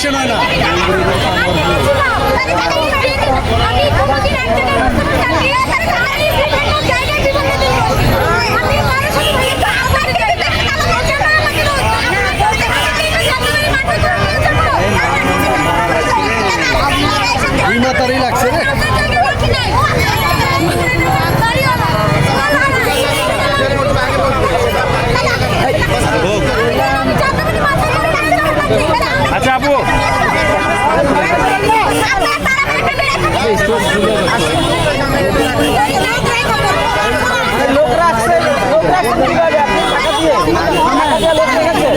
Election হয় না। মাতারি লাগছে রে। আচ্ছা আপু লোক রাখছে কিভাবে আপনি টাকা দিয়ে লোক রেখেছে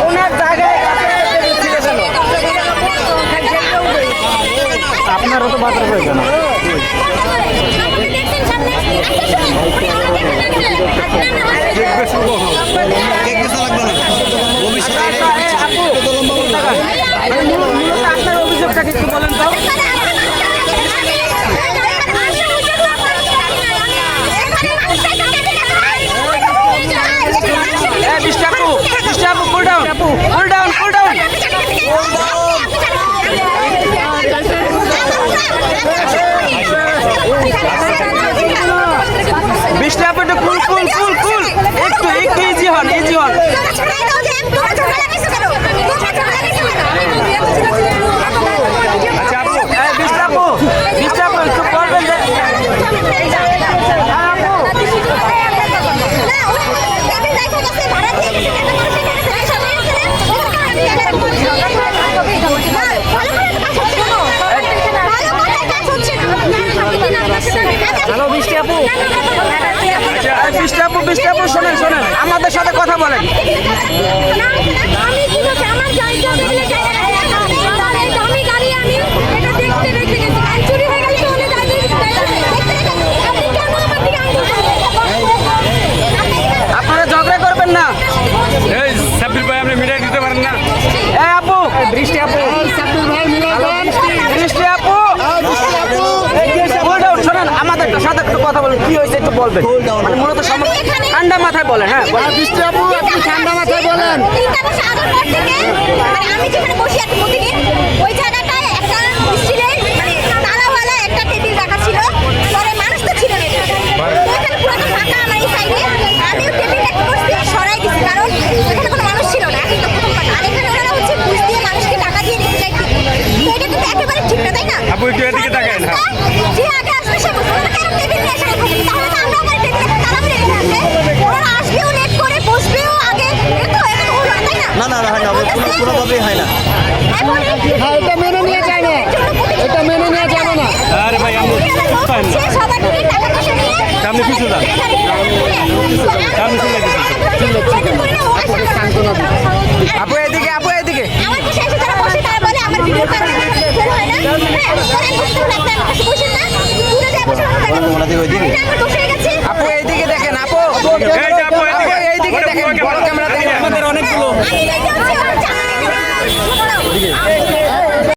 ওনার জায়গায় আপনারও তো বাজার হয়েছে না আপনার অভিযোগটা কিছু বলেন তো cool down. Bishta appu cool. Ekটু easy hon. আচ্ছা আপু Bishta appu একটু করবেন হ্যালো বৃষ্টি আপু শোনেন আমাদের সাথে কথা বলেন আপনারা ঝগড়া করবেন না এই সাব্বির ভাই আপনি মিলাই দিতে পারেন না আপু বৃষ্টি আপু শোনেন আমাদের সাথে একটু কথা বলেন কি হয়েছে একটু বলবেন মানে মূলত ঠান্ডা মাথায় বলেন হ্যাঁ বৃষ্টি আপু আপনি ঠান্ডা মাথায় বলেন। আমি যেখানে বসে আছি প্রতিদিন ওই জায়গাটায় একটা স্টিলের মানে তালাওয়ালা একটা টেবিল রাখা ছিল পরে মানুষ তো ছিল না এখানে পুরো ফাঁকা আমার এই সাইডে আমিও টেবিল একটা করছি সরাই দিছি কারণ এখানে কোনো মানুষ ছিল না এখন তো প্রথম কথা আর এখানে ওরা হচ্ছে ঘুষ দিয়ে মানুষকে টাকা দিয়ে নিতে চাইছে তো এটা কিন্তু একেবারে ঠিক না তাই না আপু একটু এদিকে তাকান যে আগে আসবে সে বুঝবে না কেন টেবিল নিয়ে এসে বসে তাহলে তো আমরা আবার টেবিলে তালা মেরে রেখে আসে ওরা আসবেও লেট করে বসবেও আগে এটা তো হলো না তাই না না হয় না কোনোভাবেই হয় না। হ্যাঁ এটা মেনে নিয়ে যায় না। আরে ভাই আমি সামনে পিছু যান সামনে চলে গেছে আপু এদিকে আমার পাশে এসে যারা বসে তারা বলে আমার ভিডিও কারণে ফেল হয় না ওরা বুঝতে লাগবে পাশে বসে না দূরে যায় বসে আমার বসে গেছে আপু এইদিকে দেখেন আপু এই যে আপু এইদিকে দেখেন বড় ক্যামেরা দেখেন আমাদের অনেকগুলো আমি এই যে